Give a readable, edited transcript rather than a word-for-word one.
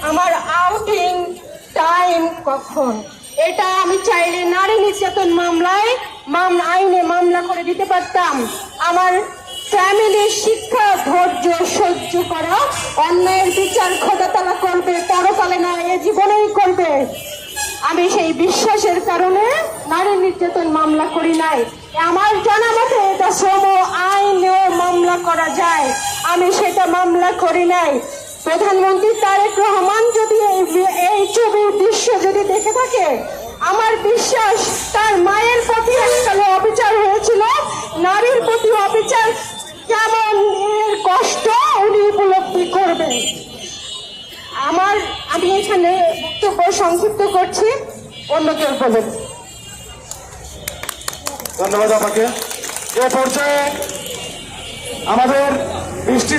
আমার outing time কখন, এটা আমি চাইলে নারী নির্যাতন মামলায় আইনে মামলা করে দিতে পারতাম। আমার ফ্যামিলির শিক্ষা, ধৈর্য সহ্য করা, অন্যায়ের বিচার খোদাতলা করবে, পরকালে না এ জীবনেই করবে। আমি সেই বিশ্বাসের কারণে নারী নির্যাতন মামলা করি নাই। আমার জানা মতে এটা শ্রম আইনেও মামলা করা যায়, আমি সেটা মামলা করি নাই। প্রধানমন্ত্রী তারেক রহমান যদি এই ছবির দৃশ্য যদি দেখে থাকে, আমার বিশ্বাস তার মায়ের প্রতি এককালে অবিচার হয়েছিল, নারীর প্রতি অবিচার কেমন এর কষ্ট উনি উপলব্ধি করবেন। আমি এখানে বক্তব্য সংক্ষিপ্ত করছি, অন্য কেউ বলেন। ধন্যবাদ আমাকে। এ পর্যায়ে আমাদের বৃষ্টি